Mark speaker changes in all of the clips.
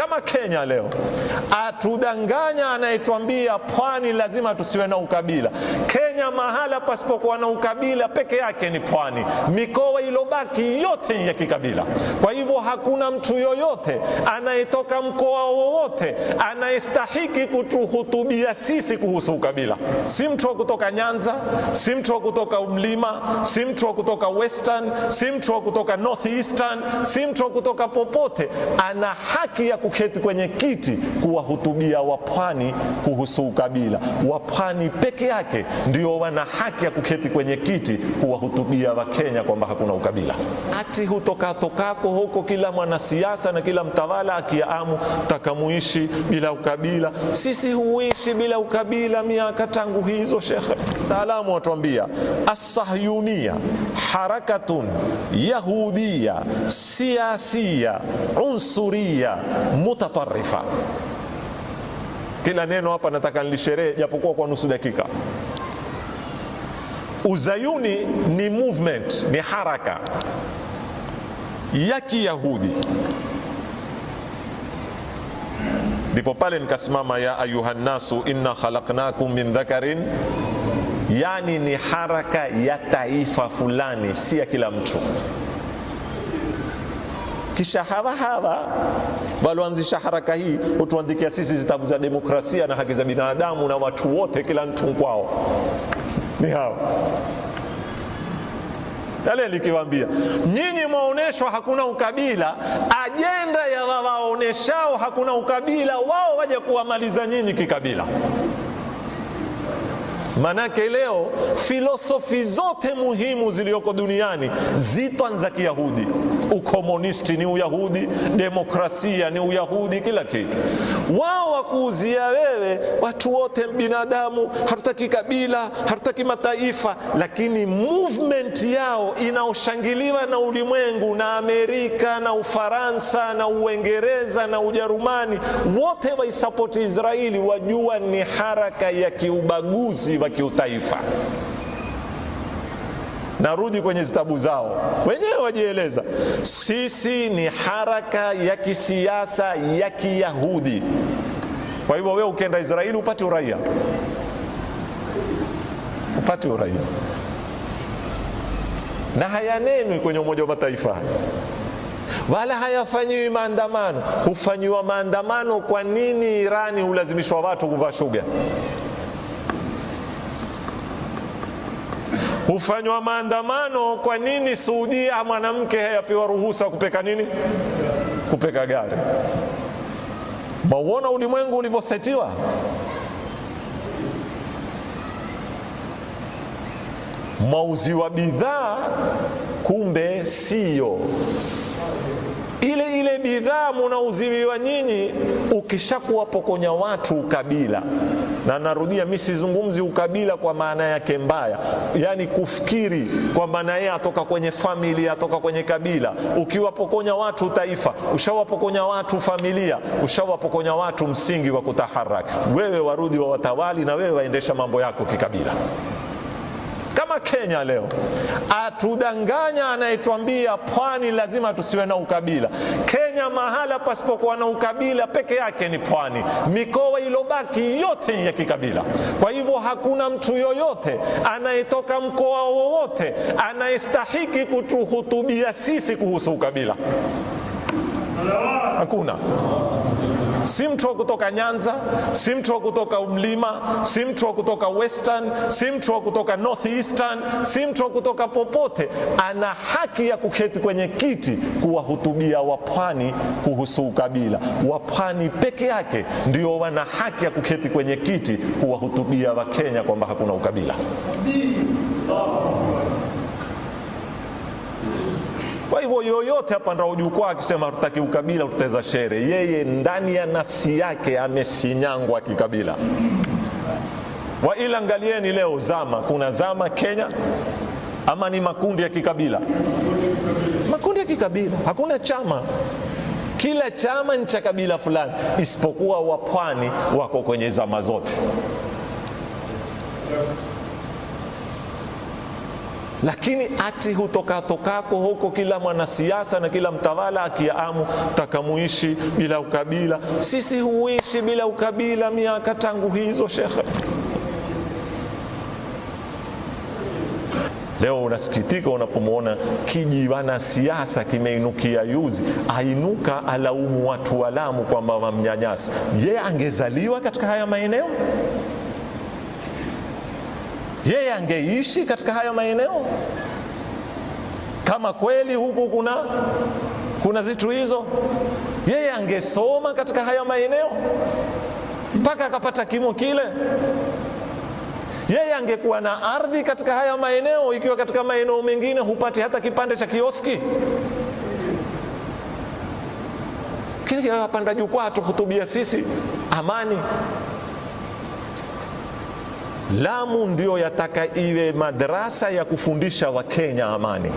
Speaker 1: Kama Kenya leo atudanganya anayetuambia pwani lazima tusiwe na ukabila. Kenya mahala pasipokuwa na ukabila peke yake ni pwani, mikoa ilobaki yote ya kikabila. Kwa hivyo hakuna mtu yoyote anayetoka mkoa wowote anayestahiki kutuhutubia sisi kuhusu ukabila. Si mtu wa kutoka Nyanza, si mtu wa kutoka Mlima, si mtu wa kutoka Western, si mtu wa kutoka Northeastern, si mtu wa kutoka popote. Ana haki ya kuketi kwenye kiti kuwahutubia wapwani kuhusu ukabila. Wapwani peke yake ndio wana haki ya kuketi kwenye kiti kuwahutubia Wakenya kwamba hakuna ukabila. Ati hutokako huko kila mwanasiasa na kila mtawala akiamu takamuishi bila ukabila. Sisi huishi bila ukabila miaka tangu hizo, shekhe. Taalamu watuambia as-sahyunia harakatun yahudia siasia unsuria mutatarrifa. Kila neno hapa nataka nilisheree japokuwa kwa nusu dakika. Uzayuni ni movement, ni haraka ya Kiyahudi. Ndipo pale nikasimama, ya ayuhan nasu inna khalaqnakum min dhakarin, yani ni haraka ya taifa fulani, si ya kila mtu. Kisha hawa walioanzisha haraka hii hutuandikia sisi vitabu za demokrasia na haki za binadamu na watu wote kila mtu kwao. Ni hao. Yale nikiwaambia, nyinyi maoneshwa hakuna ukabila, ajenda ya waoneshao hakuna ukabila, wao waje kuwamaliza nyinyi kikabila. Manake leo filosofi zote muhimu zilioko duniani zitwanza Kiyahudi. Ukomunisti ni Uyahudi, demokrasia ni Uyahudi, kila kitu. Wao wakuuzia wewe watu wote binadamu, hatutaki kabila, hatutaki mataifa, lakini movement yao inaoshangiliwa na ulimwengu, na Amerika na Ufaransa na Uingereza na Ujerumani, wote waisapoti Israeli, wajua ni haraka ya kiubaguzi wa kiutaifa. Narudi kwenye zitabu zao, wenyewe wajieleza, sisi ni haraka ya kisiasa ya Kiyahudi. Kwa hivyo wewe ukienda Israeli upate uraia, upate uraia. Na hayanenwi kwenye Umoja wa Mataifa, wala hayafanyiwi maandamano. Hufanyiwa maandamano. Kwa nini Irani hulazimishwa watu kuvaa shuga? Hufanywa maandamano. Kwa nini Saudia mwanamke hayapewa ruhusa kupeka nini? Kupeka gari. Mauona ulimwengu ulivyosetiwa? Mauzi wa bidhaa kumbe sio ile bidhaa munauziwiwa nyinyi. Ukishakuwa pokonya watu ukabila, na narudia, mimi sizungumzi ukabila kwa maana yake mbaya, yani kufikiri kwamba na yeye atoka kwenye familia, atoka kwenye kabila. Ukiwapokonya watu taifa, ushawapokonya watu familia, ushawapokonya watu msingi wa kutaharaka. Wewe warudi wa watawali, na wewe waendesha mambo yako kikabila. Kama Kenya leo atudanganya anayetuambia pwani lazima tusiwe na ukabila. Kenya mahala pasipokuwa na ukabila peke yake ni pwani, mikoa ilobaki yote ya kikabila. Kwa hivyo hakuna mtu yoyote anayetoka mkoa wowote anayestahiki kutuhutubia sisi kuhusu ukabila. Hakuna. Si mtu wa kutoka Nyanza, si mtu wa kutoka Mlima, si mtu wa kutoka Western, si mtu wa kutoka Northeastern, si mtu wa kutoka popote. Ana haki ya kuketi kwenye kiti kuwahutubia wapwani kuhusu ukabila. Wapwani peke yake ndio wana haki ya kuketi kwenye kiti kuwahutubia Wakenya kwamba hakuna ukabila. Kwa hivyo yoyote hapa ndio jukwaa akisema hatutaki ukabila, tutaweza shere, yeye ndani ya nafsi yake amesinyangwa kikabila. Wa ila angalieni leo zama, kuna zama Kenya ama ni makundi ya kikabila? Makundi ya kikabila, hakuna chama. Kila chama ni cha kabila fulani, isipokuwa wapwani wako kwenye zama zote. Lakini ati hutokatokako huko kila mwanasiasa na kila mtawala akiamu takamuishi bila ukabila. Sisi huishi bila ukabila miaka tangu hizo, shekhe. Leo unasikitika unapomwona kiji wanasiasa kimeinukia yuzi, ainuka alaumu watu wa Lamu kwamba wamnyanyasa. Yeye angezaliwa katika haya maeneo? Yeye angeishi katika haya maeneo? Kama kweli huku kuna zitu hizo, yeye angesoma katika haya maeneo mpaka akapata kimo kile? Yeye angekuwa na ardhi katika haya maeneo, ikiwa katika maeneo mengine hupati hata kipande cha kioski? Kile yapanda jukwaa tuhutubia sisi amani. Lamu ndio yataka iwe madrasa ya kufundisha Wakenya amani,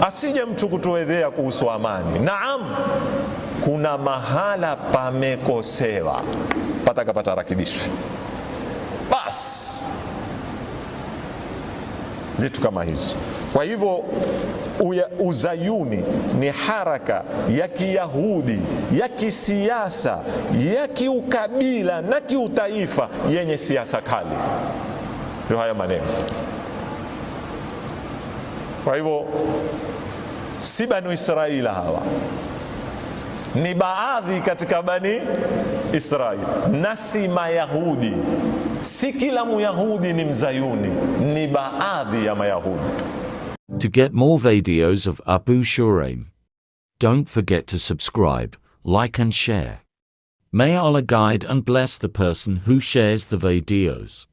Speaker 1: asije mtu kutuedhea kuhusu amani. Naam, kuna mahala pamekosewa, patakapata rakibishwe. Bas, zitu kama hizo. Kwa hivyo uzayuni ni haraka ya kiyahudi ya kisiasa ya kiukabila na kiutaifa yenye siasa kali. Ndio haya maneno. Kwa hivyo si Banu Israila hawa, ni baadhi katika Bani Israili na si Mayahudi. Si kila Muyahudi ni Mzayuni, ni baadhi ya Mayahudi.
Speaker 2: To get more videos of Abu Shuraim, don't forget to subscribe, like and share. May Allah guide and bless the person who shares the videos.